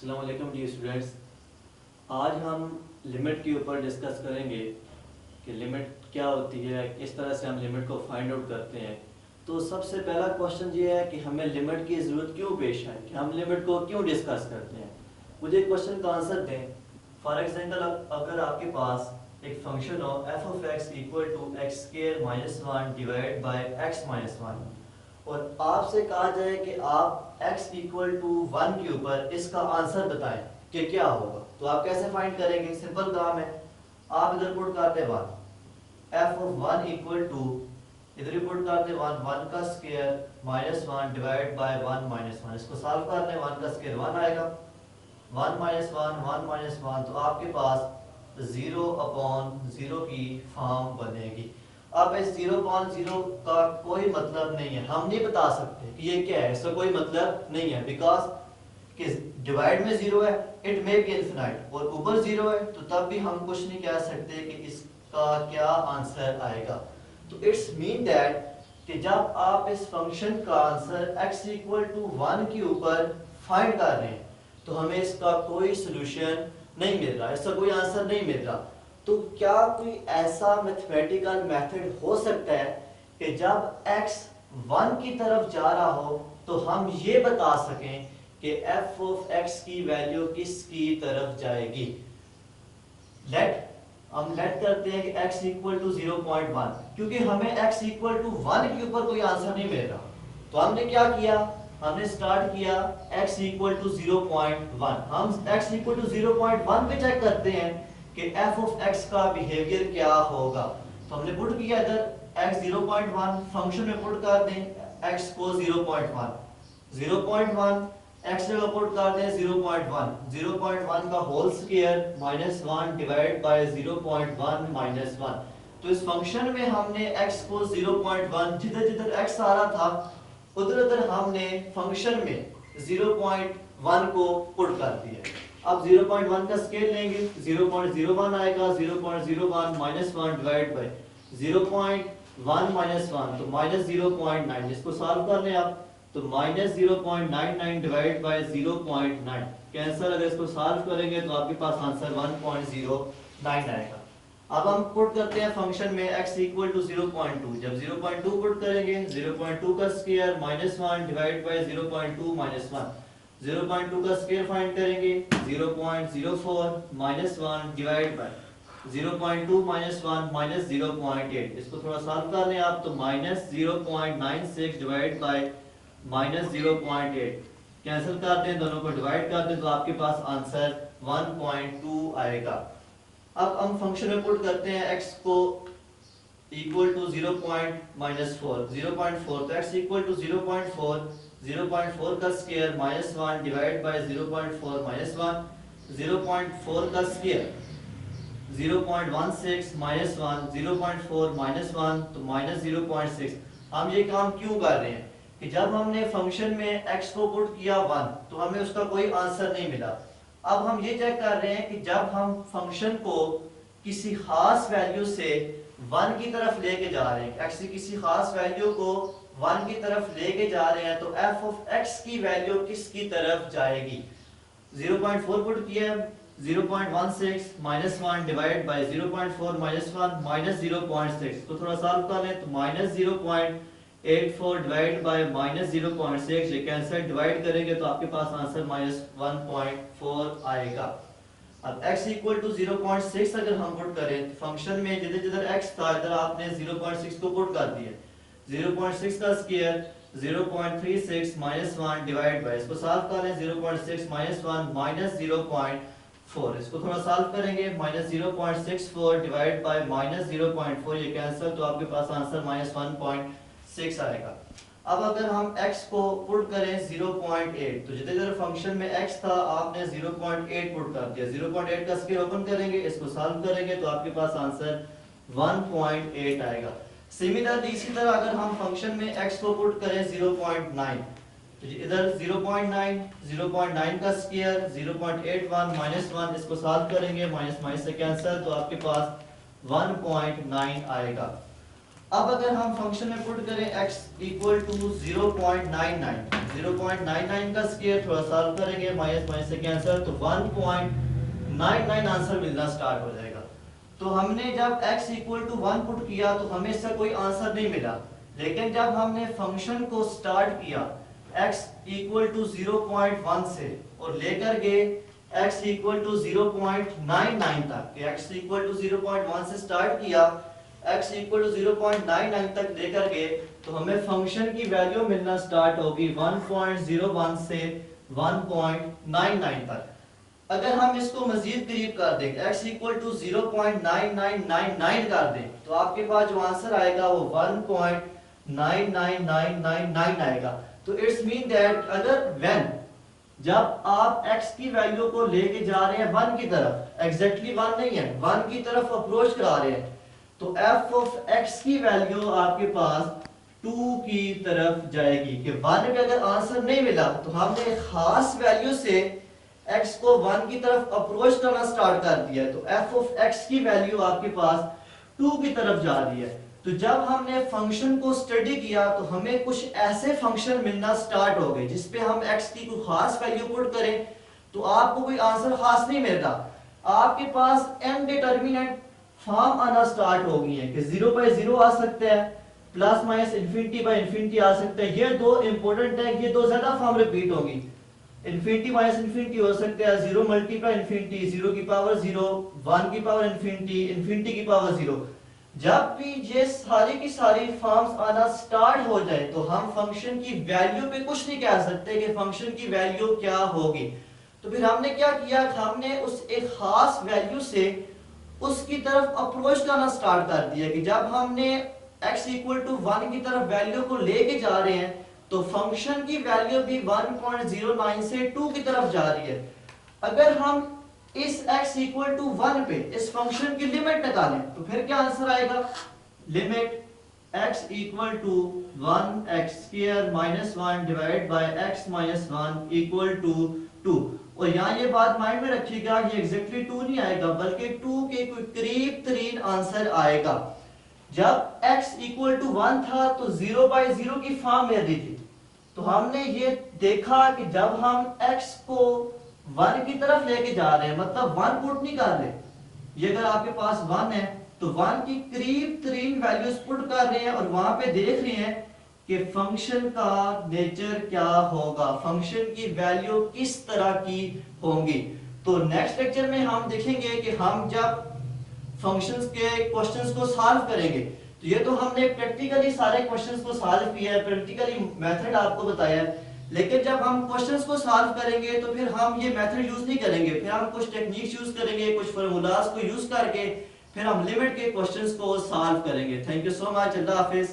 अस्सलाम वालेकुम dear students. आज हम लिमिट के ऊपर डिस्कस करेंगे कि लिमिट क्या होती है, किस तरह से हम लिमिट को फाइंड आउट करते हैं। तो सबसे पहला क्वेश्चन ये है कि हमें लिमिट की ज़रूरत क्यों पेश है, कि हम लिमिट को क्यों डिस्कस करते हैं। मुझे क्वेश्चन का आंसर दें। फॉर एग्जांपल अगर आपके पास एक फंक्शन हो f of x equal to x square minus one divide by x minus one, और आपसे कहा जाए कि आप x इक्वल टू 1 के ऊपर इसका आंसर बताएं कि क्या होगा, तो आप कैसे फाइंड करेंगे। सिंपल काम है, आप इधर पुट करते हैं 1, f ऑफ 1 इक्वल टू इधर पुट करते 1 का square minus 1 divide bye 1 minus 1। इसको सॉल्व करने 1 का स्क्वायर 1 आएगा, 1 माइनस 1 तो आपके पास 0/0 की फॉर्म बनेगी। अब इस 0/0 का कोई मतलब नहीं है, हम नहीं बता सकते कि ये क्या है, इसका कोई मतलब नहीं है बिकॉज कि डिवाइड में 0 है, इट मे बी इनफिनाइट, और ऊपर 0 है तो तब भी हम कुछ नहीं कह सकते कि इसका क्या आंसर आएगा। तो इट्स मीन दैट कि जब आप इस फंक्शन का आंसर x इक्वल टू 1 के ऊपर फाइंड कर रहे हैं तो हमें इसका कोई सोल्यूशन नहीं मिल रहा, इसका कोई आंसर नहीं मिल रहा। तो क्या कोई ऐसा मैथमेटिकल मेथड हो सकता है कि जब x 1 की तरफ जा रहा हो तो हम ये बता सकें कि f ऑफ x की वैल्यू किसकी तरफ जाएगी। हम लेट करते हैं कि x इक्वल टू 0.1, क्योंकि हमें x इक्वल टू 1 के ऊपर कोई आंसर नहीं मिल रहा। तो हमने क्या किया, हमने स्टार्ट किया x इक्वल टू 0.1। हम x इक्वल टू 0.1 पे चेक करते हैं कि f ऑफ x का बिहेवियर क्या होगा। तो हमने पुट किया इधर x 0.1, फंक्शन में पुट कर दें x को 0.1 x जगह पुट कर दें 0.1 का whole square minus 1 divide by 0.1 minus 1। तो इस फंक्शन में हमने x को 0.1, जिधर जिधर x आ रहा था उधर उधर हमने फंक्शन में 0.1 को पुट कर दिया। अब 0.1 का स्केल लेंगे, 0.01 आएगा, 0.01 माइनस 1 डिवाइड बाय 0.1 माइनस 1 तो माइनस 0.9। इसको सॉल्व कर लें आप तो माइनस 0.99 डिवाइड बाय 0.9 कैंसर। अगर इसको सॉल्व करेंगे तो आपके पास आंसर 1.09 आएगा। अब हम पुट करते हैं फंक्शन में x इक्वल टू 0.2। जब 0.2 पुट करेंगे 0.2 का square minus 1 divide bye 0.2 minus 1, 0.2 का स्क्वायर फाइंड करेंगे 0.04 minus 1 divide bye 0.2 minus 1 minus 0.8। इसको थोड़ा सॉल्व कर लें आप तो minus 0.96 divide by minus 0.8 cancel कर दें, दोनों को डिवाइड कर दें तो आपके पास आंसर 1.2 आएगा। अब हम फंक्शन में पुट करते हैं x को इक्वल टू 0.4 तो x इक्वल टू 0.4 का square minus 1 divide bye 0.4 minus 1, 0.4 का स्क्वायर 0.16 माइनस 1, 0.4 माइनस 1 तो माइनस 0.6। हम ये काम क्यों कर रहे हैं कि जब हमने फंक्शन में x को पुट किया 1 तो हमें उसका कोई आंसर नहीं मिला। अब हम ये चेक कर रहे हैं कि जब हम फंक्शन को किसी खास वैल्यू से 1 की तरफ लेके जा रहे हैं, x की किसी खास वैल्यू को 1 की तरफ लेके जा रहे हैं तो f ऑफ x की वैल्यू किसकी तरफ जाएगी। 0.4 पुट किया, 0.16 minus 1 divide bye 0.4 minus 1 minus 0.6। तो थोड़ा सॉल्व कर लें तो माइनस 0.84 डिवाइड बाय माइनस 0.6, ये कैंसिल डिवाइड करेंगे तो आपके पास आंसर माइनस 1.4 आएगा। अब x इक्वल टू 0.6 अगर हम पुट करें तो फंक्शन में जिधर जिधर x था इधर आपने 0.6 को पुट कर दिया, 0.6 का स्क्वायर 0.36 माइनस 1 डिवाइड बाय, इसको सॉल्व कर लें 0.6 माइनस 1 माइनस 0.4। इसको थोड़ा सॉल्व करेंगे माइनस 0.64 डिवाइड बाय माइनस 0.4, ये कैंसिल तो आपके पास आंसर माइनस 1.6 आएगा। अब अगर हम x को पुट करें 0.8 तो जितने देर फंक्शन में x था आपने 0.8 पुट कर दिया, 0.8 का स्क्वायर ओपन करेंगे, इसको सॉल्व करेंगे तो आपके पास आंसर 1.8 आएगा। सिमिलरली इसी तरह अगर हम फंक्शन में x को पुट करें 0.9 तो इधर 0.9 का स्क्वायर 0.81 माइनस 1, इसको सॉल्व करेंगे माइनस माइनस से कैंसिल तो आपके पास 1.9 आएगा। अब अगर हम फंक्शन में पुट करें x इक्वल टू 0.99 0.99 का स्क्वायर थोड़ा सॉल्व करेंगे, माइनस माइनस से कैंसिल, तो 1.99 आंसर मिलना स्टार्ट हो जाएगा। तो हमने जब x इक्वल टू 1 पुट किया तो हमें इसका कोई आंसर नहीं मिला, लेकिन जब हमने फंक्शन को स्टार्ट किया x इक्वल टू 0.1 से और लेकर गए x इक्वल टू 0.99 तक, x इक्वल टू 0.1 से स्टार्ट किया, x इक्वल टू 0.99 तक लेकर गए, तो हमें फंक्शन की वैल्यू मिलना स्टार्ट होगी 1.01 से 1.99 तक। अगर हम इसको मजीद करीब कर दें, x इक्वल टू 0.9999 कर दें, तो आपके पास जो आंसर आएगा वो 1.99999 आएगा। तो इट्स मीन दैट अगर व्हेन जब आप x की वैल्यू को लेके जा रहे हैं 1 की तरफ, एग्जैक्टली 1 नहीं है, 1 की तरफ अप्रोच करा रहे हैं, तो f ऑफ x की वैल्यू आपके पास 2 की तरफ जाएगी। कि 1 पे अगर आंसर नहीं मिला तो हमने एक खास वैल्यू से x को 1 की तरफ अप्रोच करना स्टार्ट कर दिया, तो f ऑफ x की वैल्यू आपके पास 2 की तरफ जा रही है। तो जब हमने फंक्शन को स्टडी किया तो हमें कुछ ऐसे फंक्शन मिलना स्टार्ट हो गए जिसपे हम x की कोई खास वैल्यू पुट करें तो आपको कोई आंसर खास नहीं मिलता, आपके पास इनडिटरमिनेट फॉर्म आना स्टार्ट हो गई है कि 0 बाय 0 आ सकते हैं, plus minus infinity by infinity आ सकते हैं। ये दो इंपॉर्टेंट है, ये दो ज्यादा फॉर्म रिपीट होगी। इंफिनिटी माइनस इंफिनिटी हो सकता है, 0 मल्टीप्लाई इंफिनिटी, 0 की पावर 0, 1 की पावर इंफिनिटी, इंफिनिटी की पावर 0। जब भी ये सारी की सारी फॉर्म्स आना स्टार्ट हो जाए तो हम फंक्शन की वैल्यू पे कुछ नहीं कह सकते कि फंक्शन की वैल्यू क्या होगी। तो फिर हमने क्या किया, हमने उस एक खास वैल्यू से उसकी तरफ अप्रोच करना स्टार्ट कर दिया कि जब हमने x इक्वल टू 1 की तरफ वैल्यू को लेके जा रहे हैं तो फंक्शन की वैल्यू भी 1.09 से 2 की तरफ जा रही है। अगर हम इस x इक्वल टू 1 पे इस फंक्शन की लिमिट निकालें तो फिर क्या आंसर आएगा, limit x equal to 1x square minus 1 divide by x minus 1 equal to 2। और यहाँ ये बात माइंड में रखिएगा, ये एग्जैक्टली 2 नहीं आएगा बल्कि 2 के कोई करीब तरीन आंसर आएगा। जब x इक्वल टू 1 था तो 0 बाय 0 की फॉर्म में दी थी, तो हमने ये देखा कि जब हम x को 1 की तरफ लेके जा रहे हैं, मतलब 1 पुट नहीं कर रहे, ये अगर आपके पास 1 है तो 1 की करीब तरीन वैल्यूज पुट कर रहे हैं और वहां पे देख रहे हैं कि फंक्शन का नेचर क्या होगा, फंक्शन की वैल्यू किस तरह की होंगी। तो नेक्स्ट लेक्चर में हम देखेंगे कि हम जब फंक्शंस के क्वेश्चंस को सॉल्व करेंगे, तो ये तो हमने प्रैक्टिकली सारे क्वेश्चंस को सॉल्व किया है, प्रैक्टिकली मेथड आपको बताया है, लेकिन जब हम क्वेश्चंस को सॉल्व करेंगे तो फिर हम ये मेथड यूज नहीं करेंगे, फिर हम कुछ टेक्निक्स यूज करेंगे, कुछ फार्मूलाज को यूज करके फिर हम लिमिट के क्वेश्चंस को सॉल्व करेंगे। Thank you so much, Allah Hafiz.